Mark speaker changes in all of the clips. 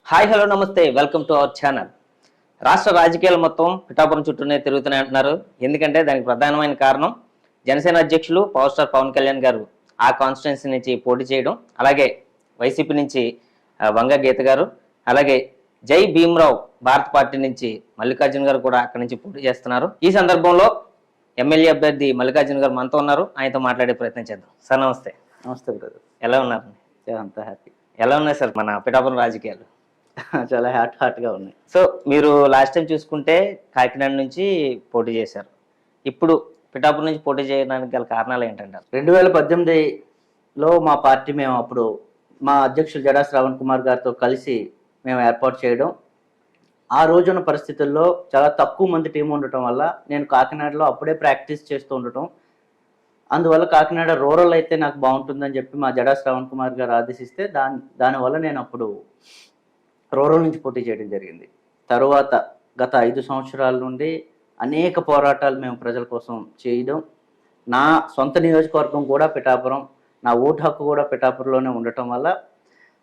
Speaker 1: Hi hello నమస్తే, welcome to our channel. రాష్ట్ర రాజకీయాలు మొత్తం పిఠాపురం చుట్టూనే తిరుగుతూనే అంటున్నారు. ఎందుకంటే దానికి ప్రధానమైన కారణం జనసేన అధ్యక్షులు పవర్ స్టార్ పవన్ కళ్యాణ్ గారు ఆ కాన్స్టిట్యున్సీ నుంచి పోటీ చేయడం, అలాగే వైసీపీ నుంచి వంగ గీత గారు, అలాగే జై భీమ్రావ్ భారత పార్టీ నుంచి మల్లికార్జున గారు కూడా అక్కడి నుంచి పోటీ చేస్తున్నారు. ఈ సందర్భంలో ఎమ్మెల్యే అభ్యర్థి మల్లికార్జున గారు మనతో ఉన్నారు. ఆయనతో మాట్లాడే ప్రయత్నం చేద్దాం. సార్ నమస్తే.
Speaker 2: నమస్తే బ్రదర్.
Speaker 1: ఎలా ఉన్నారు?
Speaker 2: అంతా హ్యాపీ.
Speaker 1: ఎలా ఉన్నాయి సార్ మన పిఠాపురం రాజకీయాలు?
Speaker 2: చాలా హాట్గా ఉన్నాయి.
Speaker 1: సో మీరు లాస్ట్ టైం చూసుకుంటే కాకినాడ నుంచి పోటీ చేశారు. ఇప్పుడు పిఠాపురం నుంచి పోటీ చేయడానికి గల కారణాలు ఏంటంటారు?
Speaker 2: 2018లో మా పార్టీ మేము అప్పుడు మా అధ్యక్షులు జడా శ్రావణ్ కుమార్ గారితో కలిసి మేము ఏర్పాటు చేయడం, ఆ రోజున పరిస్థితుల్లో చాలా తక్కువ మంది టీం ఉండటం వల్ల నేను కాకినాడలో అప్పుడే ప్రాక్టీస్ చేస్తూ ఉండటం, అందువల్ల కాకినాడ రూరల్ అయితే నాకు బాగుంటుందని చెప్పి మా జడా శ్రావణ్ కుమార్ గారు ఆదేశిస్తే దానివల్ల నేను అప్పుడు రూరల్ నుంచి పోటీ చేయడం జరిగింది. తరువాత గత 5 సంవత్సరాల నుండి అనేక పోరాటాలు మేము ప్రజల కోసం చేయడం, నా సొంత నియోజకవర్గం కూడా పిఠాపురం, నా ఓటు హక్కు కూడా పిఠాపురంలోనే ఉండటం వల్ల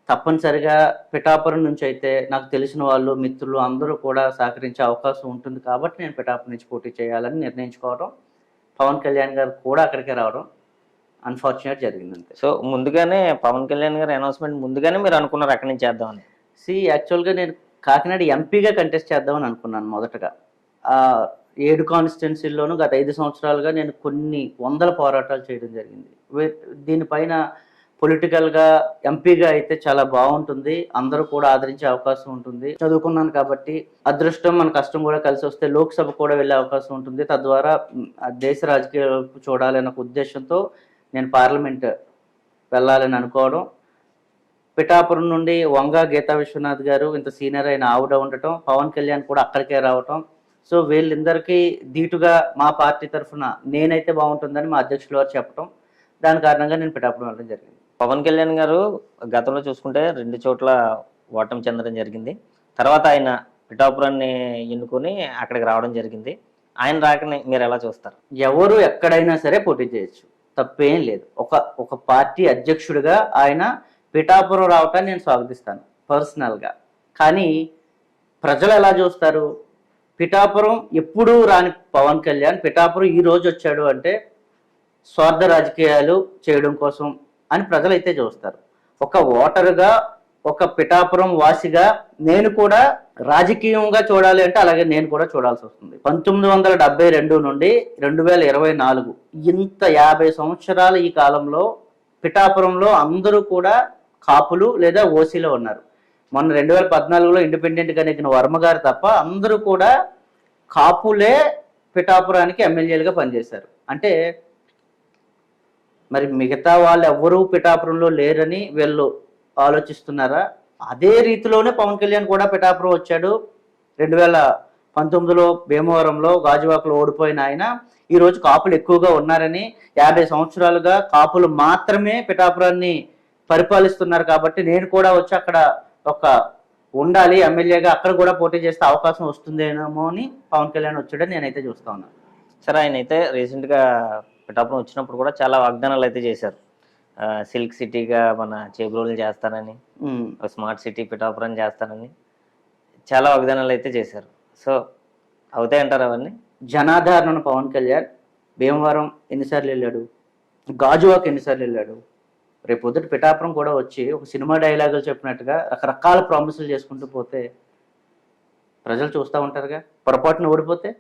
Speaker 2: తప్పనిసరిగా పిఠాపురం నుంచి అయితే నాకు తెలిసిన వాళ్ళు, మిత్రులు అందరూ కూడా సహకరించే అవకాశం ఉంటుంది కాబట్టి నేను పిఠాపురం నుంచి పోటీ చేయాలని నిర్ణయించుకోవడం, పవన్ కళ్యాణ్ గారు కూడా అక్కడికే రావడం అన్ఫార్చునేట్ జరిగింది అంతే.
Speaker 1: సో ముందుగానే పవన్ కళ్యాణ్ గారు అనౌన్స్మెంట్ ముందుగానే మీరు అనుకున్నారు అక్కడి నుంచి చేద్దామని?
Speaker 2: యాక్చువల్గా నేను కాకినాడ ఎంపీగా కంటెస్ట్ చేద్దామని అనుకున్నాను మొదటగా. 7 కాన్స్టిట్యున్సీల్లోనూ గత 5 సంవత్సరాలుగా నేను కొన్ని వందల పోరాటాలు చేయడం జరిగింది. దీనిపైన పొలిటికల్గా ఎంపీగా అయితే చాలా బాగుంటుంది, అందరూ కూడా ఆదరించే అవకాశం ఉంటుంది. చదువుకున్నాను కాబట్టి అదృష్టం మన కష్టం కూడా కలిసి వస్తే లోక్సభ కూడా వెళ్ళే అవకాశం ఉంటుంది. తద్వారా దేశ రాజకీయాలు చూడాలనే ఉద్దేశంతో నేను పార్లమెంట్ వెళ్ళాలని అనుకోవడం, పిఠాపురం నుండి వంగ గీతా విశ్వనాథ్ గారు ఇంత సీనియర్ అయిన ఆవిడ ఉండటం, పవన్ కళ్యాణ్ కూడా అక్కడికే రావటం, సో వీళ్ళందరికీ ధీటుగా మా పార్టీ తరఫున నేనైతే బాగుంటుందని మా అధ్యక్షులు వారు చెప్పడం, దాని కారణంగా నేను పిఠాపురం వెళ్ళడం జరిగింది.
Speaker 1: పవన్ కళ్యాణ్ గారు గతంలో చూసుకుంటే 2 చోట్ల ఓటమి చెందడం జరిగింది. తర్వాత ఆయన పిఠాపురాన్ని ఎన్నుకొని అక్కడికి రావడం జరిగింది. ఆయన రాకని మీరు ఎలా చూస్తారు?
Speaker 2: ఎవరు ఎక్కడైనా సరే పోటీ చేయొచ్చు, తప్పేం లేదు. ఒక పార్టీ అధ్యక్షుడిగా ఆయన పిఠాపురం రావటాన్ని నేను స్వాగతిస్తాను పర్సనల్గా. కానీ ప్రజలు ఎలా చూస్తారు? పిఠాపురం ఎప్పుడూ రాని పవన్ కళ్యాణ్ పిఠాపురం ఈ రోజు వచ్చాడు అంటే స్వార్థ రాజకీయాలు చేయడం కోసం అని ప్రజలైతే చూస్తారు. ఒక ఓటరుగా, ఒక పిఠాపురం వాసిగా నేను కూడా రాజకీయంగా చూడాలి అంటే అలాగే నేను కూడా చూడాల్సి వస్తుంది. 1972 నుండి 2024 ఇంత 50 సంవత్సరాల ఈ కాలంలో పిఠాపురంలో అందరూ కూడా కాపులు లేదా ఓసీలో ఉన్నారు. మొన్న 2014లో ఇండిపెండెంట్గా నెగ్గిన వర్మ గారు తప్ప అందరూ కూడా కాపులే పిఠాపురానికి ఎమ్మెల్యేలుగా పనిచేశారు. అంటే మరి మిగతా వాళ్ళు ఎవరూ పిఠాపురంలో లేరని వీళ్ళు ఆలోచిస్తున్నారా? అదే రీతిలోనే పవన్ కళ్యాణ్ కూడా పిఠాపురం వచ్చాడు. 2019లో భీమవరంలో గాజువాకలో ఓడిపోయిన ఆయన ఈరోజు కాపులు ఎక్కువగా ఉన్నారని, 50 సంవత్సరాలుగా కాపులు మాత్రమే పిఠాపురాన్ని పరిపాలిస్తున్నారు కాబట్టి నేను కూడా వచ్చి అక్కడ ఉండాలి ఎమ్మెల్యేగా, అక్కడ కూడా పోటీ చేస్తే అవకాశం వస్తుందేమో అని పవన్ కళ్యాణ్ వచ్చాడని నేనైతే చూస్తా ఉన్నాను.
Speaker 1: సరే, ఆయన అయితే రీసెంట్గా పిఠాపురం వచ్చినప్పుడు కూడా చాలా వాగ్దానాలు అయితే చేశారు. సిల్క్ సిటీగా మన చేబ్రోలు చేస్తానని, స్మార్ట్ సిటీ పిఠాపురం చేస్తానని చాలా వాగ్దానాలు అయితే చేశారు. సో అవుతాయంటారు అవన్నీ?
Speaker 2: జనాధారణ పవన్ కళ్యాణ్ భీమవరం ఎన్నిసార్లు వెళ్ళాడు, గాజువాక్ ఎన్నిసార్లు వెళ్ళాడు, రేపు పొద్దుట పిఠాపురం కూడా వచ్చి ఒక సినిమా డైలాగులు చెప్పినట్టుగా రకరకాల ప్రామిసులు చేసుకుంటూ పోతే ప్రజలు చూస్తూ ఉంటారుగా. పొరపాటున ఓడిపోతే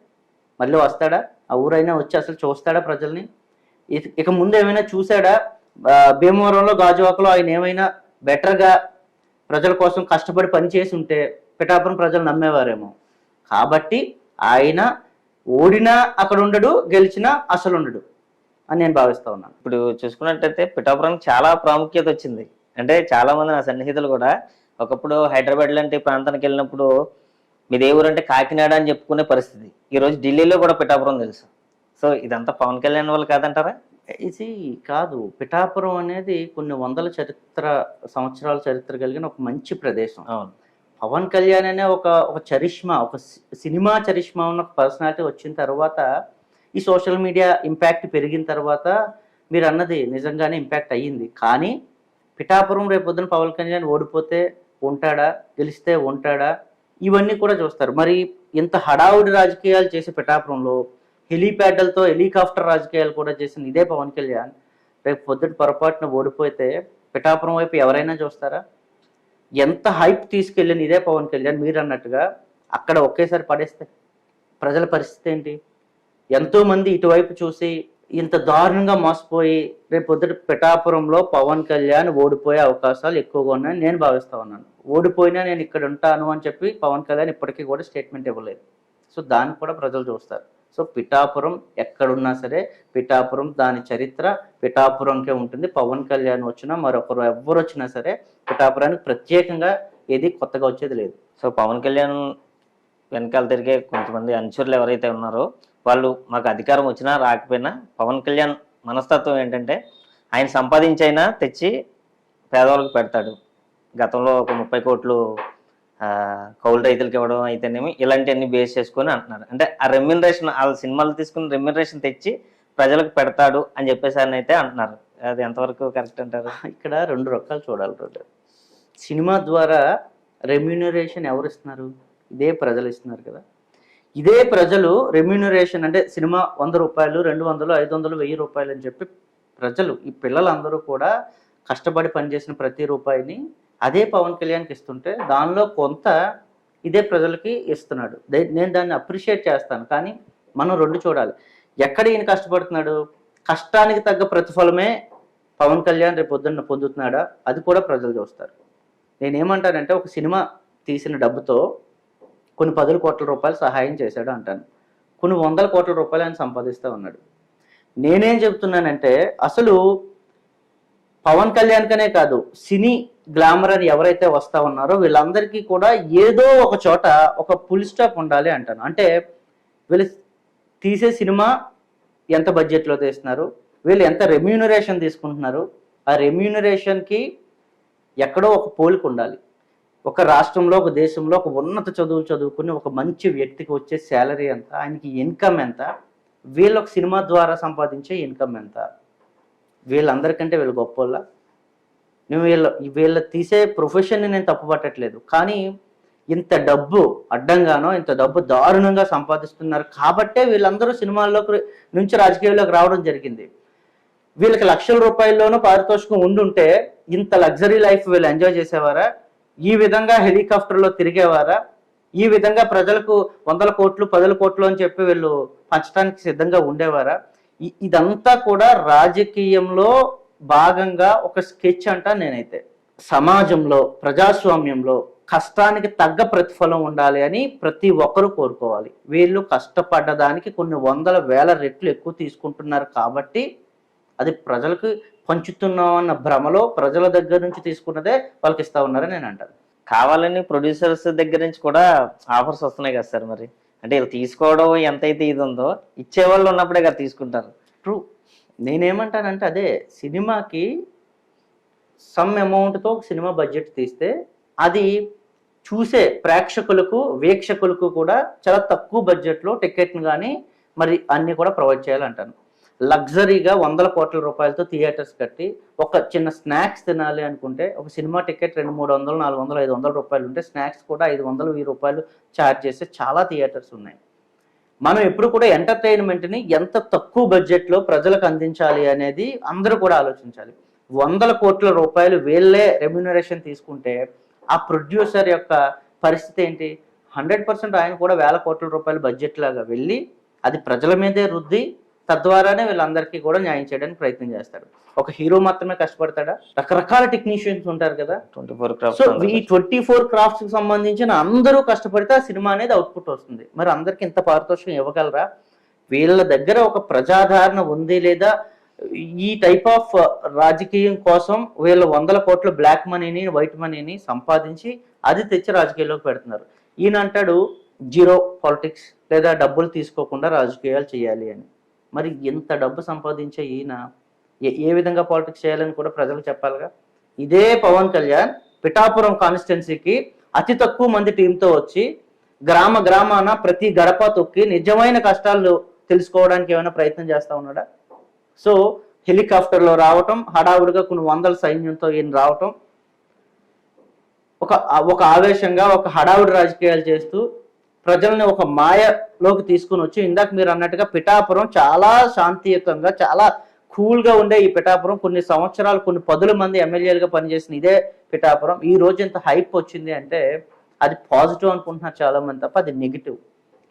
Speaker 2: మళ్ళీ వస్తాడా? ఆ ఊరైనా వచ్చి అసలు చూస్తాడా ప్రజల్ని? ఇక ముందు ఏమైనా చూశాడా? భీమవరంలో గాజువాకలో ఆయన ఏమైనా బెటర్గా ప్రజల కోసం కష్టపడి పనిచేసి ఉంటే పిఠాపురం ప్రజలు నమ్మేవారేమో. కాబట్టి ఆయన ఓడినా అక్కడ ఉండడు, గెలిచినా అసలు ఉండడు అని నేను భావిస్తా ఉన్నాను.
Speaker 1: ఇప్పుడు చూసుకున్నట్టయితే పిఠాపురానికి చాలా ప్రాముఖ్యత వచ్చింది. అంటే చాలా మంది నా సన్నిహితులు కూడా ఒకప్పుడు హైదరాబాద్ లాంటి ప్రాంతానికి వెళ్ళినప్పుడు మీది ఏ ఊరు అంటే కాకినాడ అని చెప్పుకునే పరిస్థితి. ఈరోజు ఢిల్లీలో కూడా పిఠాపురం తెలుసు. సో ఇదంతా పవన్ కళ్యాణ్ వాళ్ళు కాదంటారా?
Speaker 2: ఇది కాదు. పిఠాపురం అనేది కొన్ని వందల సంవత్సరాల చరిత్ర కలిగిన ఒక మంచి ప్రదేశం.
Speaker 1: అవును.
Speaker 2: పవన్ కళ్యాణ్ అనే ఒక చరిష్మా, ఒక సినిమా చరిష్మా ఉన్న పర్సనాలిటీ వచ్చిన తర్వాత, ఈ సోషల్ మీడియా ఇంపాక్ట్ పెరిగిన తర్వాత మీరు అన్నది నిజంగానే ఇంపాక్ట్ అయ్యింది. కానీ పిఠాపురం రేపొద్దున పవన్ కళ్యాణ్ ఓడిపోతే ఉంటాడా, గెలిస్తే ఉంటాడా, ఇవన్నీ కూడా చూస్తారు. మరి ఇంత హడావుడి రాజకీయాలు చేసే పిఠాపురంలో హెలీప్యాడ్లతో హెలికాప్టర్ రాజకీయాలు కూడా చేసిన ఇదే పవన్ కళ్యాణ్ రేపు పొద్దుట పొరపాటున ఓడిపోతే పిఠాపురం వైపు ఎవరైనా చూస్తారా? ఎంత హైప్ తీసుకెళ్ళిన ఇదే పవన్ కళ్యాణ్ మీరు అన్నట్టుగా అక్కడ ఒకేసారి పడేస్తే ప్రజల పరిస్థితి ఏంటి? ఎంతో మంది ఇటువైపు చూసి ఇంత దారుణంగా మోసపోయి రేపు పొద్దుట పిఠాపురంలో పవన్ కళ్యాణ్ ఓడిపోయే అవకాశాలు ఎక్కువగా ఉన్నాయని నేను భావిస్తా ఉన్నాను. ఓడిపోయినా నేను ఇక్కడ ఉంటాను అని చెప్పి పవన్ కళ్యాణ్ ఇప్పటికీ కూడా స్టేట్మెంట్ ఇవ్వలేదు. సో దాన్ని కూడా ప్రజలు చూస్తారు. సో పిఠాపురం ఎక్కడున్నా సరే పిఠాపురం దాని చరిత్ర పిఠాపురంకే ఉంటుంది. పవన్ కళ్యాణ్ వచ్చినా మరొకరు ఎవరు వచ్చినా సరే పిఠాపురానికి ప్రత్యేకంగా ఏది కొత్తగా వచ్చేది లేదు.
Speaker 1: సో పవన్ కళ్యాణ్ వెనకాల తిరిగే కొంతమంది అనుచరులు ఎవరైతే ఉన్నారో వాళ్ళు మాకు అధికారం వచ్చినా రాకపోయినా పవన్ కళ్యాణ్ మనస్తత్వం ఏంటంటే ఆయన సంపాదించైనా తెచ్చి పేదవాళ్ళకి పెడతాడు. గతంలో ఒక 30 కోట్లు కౌలు రైతులకి ఇవ్వడం అయితేనేమి ఇలాంటివన్నీ బేస్ చేసుకొని అంటున్నారు. అంటే ఆ రెమ్యూనరేషన్ వాళ్ళ సినిమాలు తీసుకుని రెమ్యూనరేషన్ తెచ్చి ప్రజలకు పెడతాడు అని చెప్పేసి అని అయితే అంటున్నారు. అది ఎంతవరకు కరెక్ట్ అంటారు?
Speaker 2: ఇక్కడ 2 రకాలు చూడాలి. సినిమా ద్వారా రెమ్యూనరేషన్ ఎవరు ఇస్తున్నారు? ఇదే ప్రజలు ఇస్తున్నారు కదా. ఇదే ప్రజలు రెమ్యూనరేషన్ అంటే సినిమా 100 రూపాయలు, 200, 500, 1000 రూపాయలు అని చెప్పి ప్రజలు ఈ పిల్లలందరూ కూడా కష్టపడి పనిచేసిన ప్రతి రూపాయిని అదే పవన్ కళ్యాణ్కి ఇస్తుంటే దానిలో కొంత ఇదే ప్రజలకి ఇస్తున్నాడు. నేను దాన్ని అప్రిషియేట్ చేస్తాను. కానీ మనం 2 చూడాలి. ఎక్కడ ఈయన కష్టపడుతున్నాడు? కష్టానికి తగ్గ ప్రతిఫలమే పవన్ కళ్యాణ్ రేపు పొద్దున్న పొందుతున్నాడా? అది కూడా ప్రజలు చూస్తారు. నేనేమంటానంటే ఒక సినిమా తీసిన డబ్బుతో కొన్ని 10 కోట్ల రూపాయలు సహాయం చేశాడు అంటాను. కొన్ని 100 కోట్ల రూపాయలు ఆయన సంపాదిస్తూ ఉన్నాడు. నేనేం చెప్తున్నానంటే అసలు పవన్ కళ్యాణ్కనే కాదు సినీ గ్లామర్ అని ఎవరైతే వస్తా ఉన్నారో వీళ్ళందరికీ కూడా ఏదో ఒక చోట ఒక ఫుల్ స్టాప్ ఉండాలి అంటాను. అంటే వీళ్ళు తీసే సినిమా ఎంత బడ్జెట్లో తీస్తున్నారు, వీళ్ళు ఎంత రెమ్యూనరేషన్ తీసుకుంటున్నారు, ఆ రెమ్యూనరేషన్కి ఎక్కడో ఒక పోలిక ఉండాలి. ఒక రాష్ట్రంలో ఒక దేశంలో ఒక ఉన్నత చదువులు చదువుకుని ఒక మంచి వ్యక్తికి వచ్చే శాలరీ ఎంత, ఆయనకి ఇన్కమ్ ఎంత, వీళ్ళొక సినిమా ద్వారా సంపాదించే ఇన్కమ్ ఎంత, వీళ్ళందరికంటే వీళ్ళు గొప్ప నేను వీళ్ళ తీసే ప్రొఫెషన్ని నేను తప్పు పట్టట్లేదు. కానీ ఇంత డబ్బు అడ్డంగానో ఇంత డబ్బు దారుణంగా సంపాదిస్తున్నారు కాబట్టే వీళ్ళందరూ సినిమాల్లోకి నుంచి రాజకీయాల్లోకి రావడం జరిగింది. వీళ్ళకి లక్షల రూపాయల్లోనూ పారితోషికం ఉండుంటే ఇంత లగ్జరీ లైఫ్ వీళ్ళు ఎంజాయ్ చేసేవారా? ఈ విధంగా హెలికాప్టర్లో తిరిగేవారా? ఈ విధంగా ప్రజలకు 100 కోట్లు 10 కోట్లు అని చెప్పి వీళ్ళు పంచడానికి సిద్ధంగా ఉండేవారా? ఇదంతా కూడా రాజకీయంలో భాగంగా ఒక స్కెచ్ అంటా నేనైతే. సమాజంలో ప్రజాస్వామ్యంలో కష్టానికి తగ్గ ప్రతిఫలం ఉండాలి అని ప్రతి ఒక్కరూ కోరుకోవాలి. వీళ్ళు కష్టపడ్డదానికి కొన్ని 100,000 రెట్లు ఎక్కువ తీసుకుంటున్నారు కాబట్టి అది ప్రజలకు పంచుతున్నామన్న భ్రమలో ప్రజల దగ్గర నుంచి తీసుకున్నదే వాళ్ళకి ఇస్తా ఉన్నారని నేను అంటాను.
Speaker 1: కావాలని ప్రొడ్యూసర్స్ దగ్గర నుంచి కూడా ఆఫర్స్ వస్తున్నాయి కదా సార్. మరి అంటే వీళ్ళు తీసుకోవడం ఎంతైతే ఇది ఉందో ఇచ్చేవాళ్ళు ఉన్నప్పుడే కదా తీసుకుంటారు.
Speaker 2: ట్రూ. నేనేమంటానంటే అదే సినిమాకి సమ్ అమౌంట్తో సినిమా బడ్జెట్ తీస్తే అది చూసే ప్రేక్షకులకు వీక్షకులకు కూడా చాలా తక్కువ బడ్జెట్లో టికెట్ని కానీ మరి అన్నీ కూడా ప్రొవైడ్ చేయాలంటాను. లగ్జరీగా 100 కోట్ల రూపాయలతో థియేటర్స్ కట్టి ఒక చిన్న స్నాక్స్ తినాలి అనుకుంటే ఒక సినిమా టికెట్ 200, 300, 400, 500 రూపాయలు ఉంటే స్నాక్స్ కూడా 500, 1000 రూపాయలు ఛార్జ్ చేసే చాలా థియేటర్స్ ఉన్నాయి. మనం ఎప్పుడు కూడా ఎంటర్టైన్మెంట్ని ఎంత తక్కువ బడ్జెట్లో ప్రజలకు అందించాలి అనేది అందరూ కూడా ఆలోచించాలి. 100 కోట్ల రూపాయలు వీళ్ళే రెమ్యూనరేషన్ తీసుకుంటే ఆ ప్రొడ్యూసర్ యొక్క పరిస్థితి ఏంటి? 100% ఆయన కూడా 1000 కోట్ల రూపాయల బడ్జెట్ లాగా వెళ్ళి అది ప్రజల మీదే రుద్ది తద్వారానే వీళ్ళందరికీ కూడా న్యాయం చేయడానికి ప్రయత్నం చేస్తాడు. ఒక హీరో మాత్రమే కష్టపడతాడా? రకరకాల టెక్నీషియన్స్ ఉంటారు కదా.
Speaker 1: 24 క్రాఫ్ట్స్.
Speaker 2: సో ఈ 24 క్రాఫ్ట్స్ కి సంబంధించిన అందరూ కష్టపడితే ఆ సినిమా అనేది అవుట్పుట్ వస్తుంది. మరి అందరికి ఇంత పారితోషికం ఇవ్వగలరా? వీళ్ళ దగ్గర ఒక ప్రజాదరణ ఉంది లేదా ఈ టైప్ ఆఫ్ రాజకీయం కోసం వీళ్ళ 100 కోట్ల బ్లాక్ మనీని వైట్ మనీని సంపాదించి అది తెచ్చి రాజకీయాల్లోకి పెడుతున్నారు. ఈయన అంటాడు జీరో పాలిటిక్స్ లేదా డబ్బులు తీసుకోకుండా రాజకీయాలు చేయాలి అని. మరి ఎంత డబ్బు సంపాదించే ఈయన ఏ విధంగా పాలిటిక్స్ చేయాలని కూడా ప్రజలకు చెప్పాలిగా. ఇదే పవన్ కళ్యాణ్ పిఠాపురం కాన్స్టిట్యున్సీకి అతి తక్కువ మంది టీంతో వచ్చి గ్రామాన ప్రతి గడప తొక్కి నిజమైన కష్టాలు తెలుసుకోవడానికి ఏమైనా ప్రయత్నం చేస్తా ఉన్నాడా? సో హెలికాప్టర్లో రావటం, హడావుడిగా కొన్ని వందల సైన్యంతో ఈయన రావటం, ఒక ఒక ఆవేశంగా ఒక హడావుడి రాజకీయాలు చేస్తూ ప్రజల్ని ఒక మాయలోకి తీసుకుని వచ్చి, ఇందాక మీరు అన్నట్టుగా పిఠాపురం చాలా శాంతియుతంగా చాలా కూల్గా ఉండే ఈ పిఠాపురం కొన్ని సంవత్సరాలు కొన్ని పదుల మంది ఎమ్మెల్యేలుగా పనిచేసిన ఇదే పిఠాపురం ఈ రోజు ఇంత హైప్ వచ్చింది అంటే అది పాజిటివ్ అనుకుంటున్నారు చాలా మంది, తప్ప అది నెగిటివ్.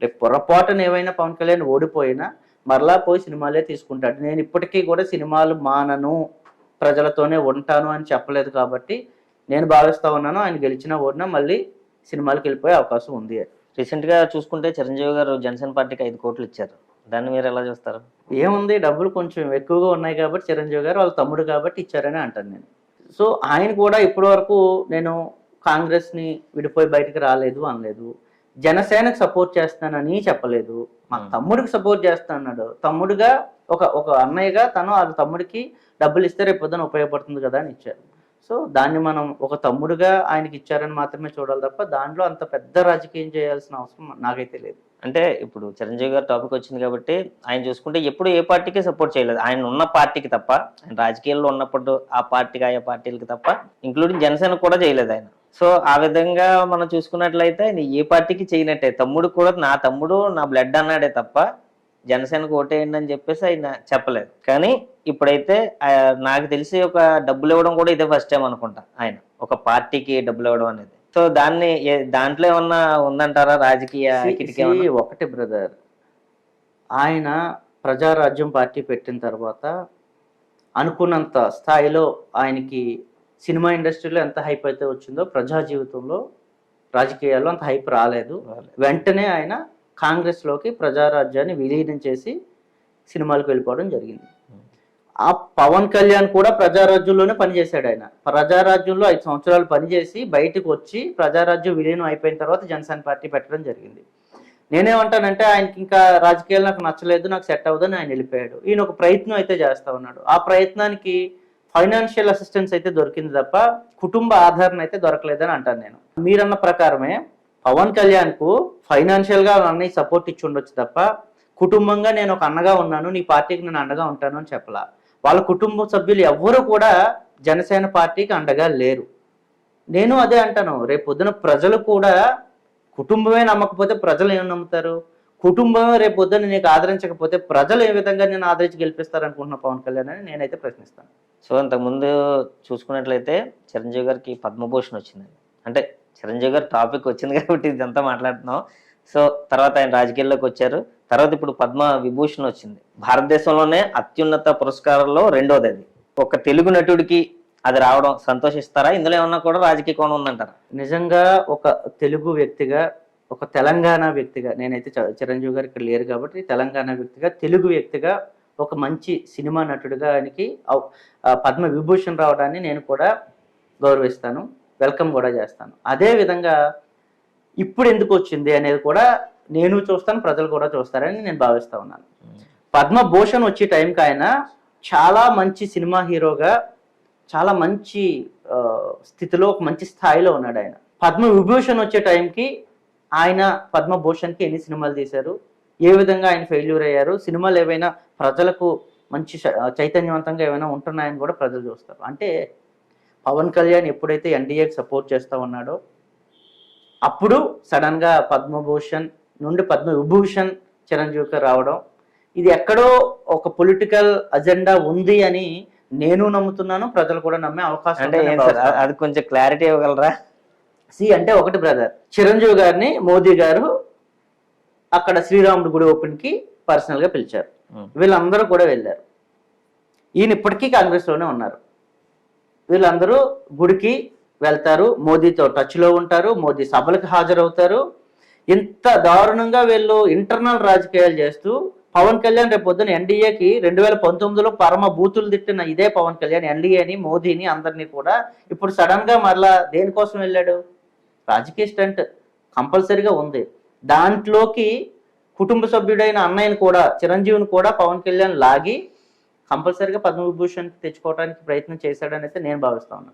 Speaker 2: రేపు పొరపాటున ఏమైనా పవన్ కళ్యాణ్ ఓడిపోయినా మరలా పోయి సినిమాలే తీసుకుంటాడు. నేను ఇప్పటికీ కూడా సినిమాలు మానను, ప్రజలతోనే ఉంటాను అని చెప్పలేదు కాబట్టి నేను భావిస్తా ఉన్నాను ఆయన గెలిచినా ఓడినా మళ్ళీ సినిమాలకు వెళ్ళిపోయే అవకాశం ఉంది.
Speaker 1: రీసెంట్గా చూసుకుంటే చిరంజీవి గారు జనసేన పార్టీకి 5 కోట్లు ఇచ్చారు. దాన్ని మీరు ఎలా చూస్తారు?
Speaker 2: ఏముంది, డబ్బులు కొంచెం ఎక్కువగా ఉన్నాయి కాబట్టి చిరంజీవి గారు వాళ్ళ తమ్ముడు కాబట్టి ఇచ్చారని అంటాను నేను. సో ఆయన కూడా ఇప్పటి వరకు నేను కాంగ్రెస్ని విడిపోయి బయటకు రాలేదు అనలేదు, జనసేనకు సపోర్ట్ చేస్తానని చెప్పలేదు, మా తమ్ముడికి సపోర్ట్ చేస్తా అన్నాడు. తమ్ముడుగా ఒక అన్నయ్యగా తను వాళ్ళ తమ్ముడికి డబ్బులు ఇస్తే రేపు పొద్దున ఉపయోగపడుతుంది కదా అని ఇచ్చారు. సో దాన్ని మనం ఒక తమ్ముడుగా ఆయనకి ఇచ్చారని మాత్రమే చూడాలి తప్ప దాంట్లో అంత పెద్ద రాజకీయం చేయాల్సిన అవసరం నాకైతే లేదు.
Speaker 1: అంటే ఇప్పుడు చిరంజీవి గారు టాపిక్ వచ్చింది కాబట్టి ఆయన చూసుకుంటే ఎప్పుడు ఏ పార్టీకి సపోర్ట్ చేయలేదు, ఆయన ఉన్న పార్టీకి తప్ప, ఆయన రాజకీయాల్లో ఉన్నప్పుడు ఆ పార్టీకి ఆయా పార్టీలకి తప్ప, ఇంక్లూడింగ్ జనసేన కూడా చేయలేదు ఆయన. సో ఆ విధంగా మనం చూసుకున్నట్లయితే ఆయన ఏ పార్టీకి చేయనట్టే. తమ్ముడు కూడా నా తమ్ముడు నా బ్లడ్ అన్నాడే తప్ప జనసేనకు ఓటేయండి అని చెప్పేసి ఆయన చెప్పలేదు. కానీ ఇప్పుడైతే నాకు తెలిసి ఒక డబ్బులు ఇవ్వడం కూడా ఇదే ఫస్ట్ టైం అనుకుంటా ఆయన ఒక పార్టీకి డబ్బులు ఇవ్వడం అనేది. సో దాంట్లో ఏమన్నా ఉందంటారా రాజకీయ కిటికీ?
Speaker 2: ఒకటి బ్రదర్, ఆయన ప్రజారాజ్యం పార్టీ పెట్టిన తర్వాత అనుకున్నంత స్థాయిలో ఆయనకి సినిమా ఇండస్ట్రీలో ఎంత హైప్ అయితే వచ్చిందో ప్రజా జీవితంలో రాజకీయాల్లో అంత హైప్ రాలేదు. వెంటనే ఆయన కాంగ్రెస్లోకి ప్రజారాజ్యాన్ని విలీనం చేసి సినిమాలకు వెళ్ళిపోవడం జరిగింది. ఆ పవన్ కళ్యాణ్ కూడా ప్రజారాజ్యంలోనే పనిచేశాడు. ఆయన ప్రజారాజ్యంలో 5 సంవత్సరాలు పనిచేసి బయటకు వచ్చి ప్రజారాజ్యం విలీనం అయిపోయిన తర్వాత జనసేన పార్టీ పెట్టడం జరిగింది. నేనేమంటానంటే ఆయనకి ఇంకా రాజకీయాలు నాకు నచ్చలేదు, నాకు సెట్ అవ్వదని ఆయన వెళ్ళిపోయాడు. ఈయన ఒక ప్రయత్నం అయితే చేస్తా ఉన్నాడు. ఆ ప్రయత్నానికి ఫైనాన్షియల్ అసిస్టెన్స్ అయితే దొరికింది తప్ప కుటుంబ ఆదరణ అయితే దొరకలేదని అంటాను నేను. మీరన్న ప్రకారమే పవన్ కళ్యాణ్ కు ఫైనాన్షియల్ గా అన్నయ్య సపోర్ట్ ఇచ్చి ఉండొచ్చు తప్ప కుటుంబంగా నేను ఒక అన్నగా ఉన్నాను, నీ పార్టీకి నేను అండగా ఉంటాను అని చెప్పలా. వాళ్ళ కుటుంబ సభ్యులు ఎవ్వరూ కూడా జనసేన పార్టీకి అండగా లేరు. నేను అదే అంటాను, రేపు పొద్దున ప్రజలు కూడా కుటుంబమే నమ్మకపోతే ప్రజలు ఏం నమ్ముతారు? కుటుంబమే రేపు పొద్దున నీకు ఆదరించకపోతే ప్రజలు ఏ విధంగా నేను ఆదరించి గెలిపిస్తారు అనుకుంటున్నా పవన్ కళ్యాణ్ అని నేనైతే ప్రశ్నిస్తాను.
Speaker 1: సో అంతకుముందు చూసుకున్నట్లయితే చిరంజీవి గారికి పద్మభూషణ్ వచ్చిందండి. అంటే చిరంజీవి గారు టాపిక్ వచ్చింది కాబట్టి ఇదంతా మాట్లాడుతున్నాం. సో తర్వాత ఆయన రాజకీయాల్లోకి వచ్చారు. తర్వాత ఇప్పుడు పద్మ విభూషణ్ వచ్చింది. భారతదేశంలోనే అత్యున్నత పురస్కారాల్లో 2వది అది. ఒక తెలుగు నటుడికి అది రావడం సంతోషిస్తారా? ఇందులో ఏమన్నా కూడా రాజకీయ కోణం ఉందంటారా?
Speaker 2: నిజంగా ఒక తెలుగు వ్యక్తిగా, ఒక తెలంగాణ వ్యక్తిగా, నేనైతే చిరంజీవి గారు ఇక్కడ లేరు కాబట్టి తెలంగాణ వ్యక్తిగా, తెలుగు వ్యక్తిగా, ఒక మంచి సినిమా నటుడిగా ఆయనకి పద్మ విభూషణ్ రావడాన్ని నేను కూడా గౌరవిస్తాను, వెల్కమ్ కూడా చేస్తాను. అదే విధంగా ఇప్పుడు ఎందుకు వచ్చింది అనేది కూడా నేను చూస్తాను, ప్రజలు కూడా చూస్తారని నేను భావిస్తా ఉన్నాను. పద్మభూషణ్ వచ్చే టైంకి ఆయన చాలా మంచి సినిమా హీరోగా చాలా మంచి స్థితిలో ఒక మంచి స్థాయిలో ఉన్నాడు. ఆయన పద్మ విభూషణ్ వచ్చే టైంకి ఆయన పద్మభూషణ్కి ఎన్ని సినిమాలు తీశారు, ఏ విధంగా ఆయన ఫెయిల్యూర్ అయ్యారు, సినిమాలు ఏవైనా ప్రజలకు మంచి చైతన్యవంతంగా ఏమైనా ఉంటున్నాయని కూడా ప్రజలు చూస్తారు. అంటే పవన్ కళ్యాణ్ ఎప్పుడైతే ఎన్డీఏకి సపోర్ట్ చేస్తూ ఉన్నాడో అప్పుడు సడన్గా పద్మభూషణ్ నుండి పద్మ విభూషణ్ చిరంజీవికి రావడం, ఇది ఎక్కడో ఒక పొలిటికల్ అజెండా ఉంది అని నేను నమ్ముతున్నాను, ప్రజలు కూడా నమ్మే అవకాశం.
Speaker 1: అంటే అది కొంచెం క్లారిటీ ఇవ్వగలరా?
Speaker 2: అంటే ఒకటి బ్రదర్, చిరంజీవి గారిని మోదీ గారు అక్కడ శ్రీరాముడి గుడి ఓపెన్ కి పర్సనల్ గా పిలిచారు, వీళ్ళందరూ కూడా వెళ్ళారు. ఈయన ఇప్పటికీ కాంగ్రెస్ లోనే ఉన్నారు. వీళ్ళందరూ గుడికి వెళ్తారు, మోదీతో టచ్ లో ఉంటారు, మోదీ సభలకు హాజరవుతారు. ఇంత దారుణంగా వీళ్ళు ఇంటర్నల్ రాజకీయాలు చేస్తూ పవన్ కళ్యాణ్ రేపు పొద్దున ఎన్డీఏకి 2019లో పరమ బూతులు తిట్టిన ఇదే పవన్ కళ్యాణ్ ఎన్డీఏని, మోదీని, అందరినీ కూడా ఇప్పుడు సడన్ గా మరలా దేనికోసం వెళ్ళాడు? రాజకీయ స్టంట్ కంపల్సరీగా ఉంది. దాంట్లోకి కుటుంబ సభ్యుడైన అన్నయ్యని కూడా, చిరంజీవిని కూడా పవన్ కళ్యాణ్ లాగి కంపల్సరీగా పద్మవిభూషణ్ తెచ్చుకోవడానికి ప్రయత్నం చేశాడని అయితే నేను భావిస్తా ఉన్నాను.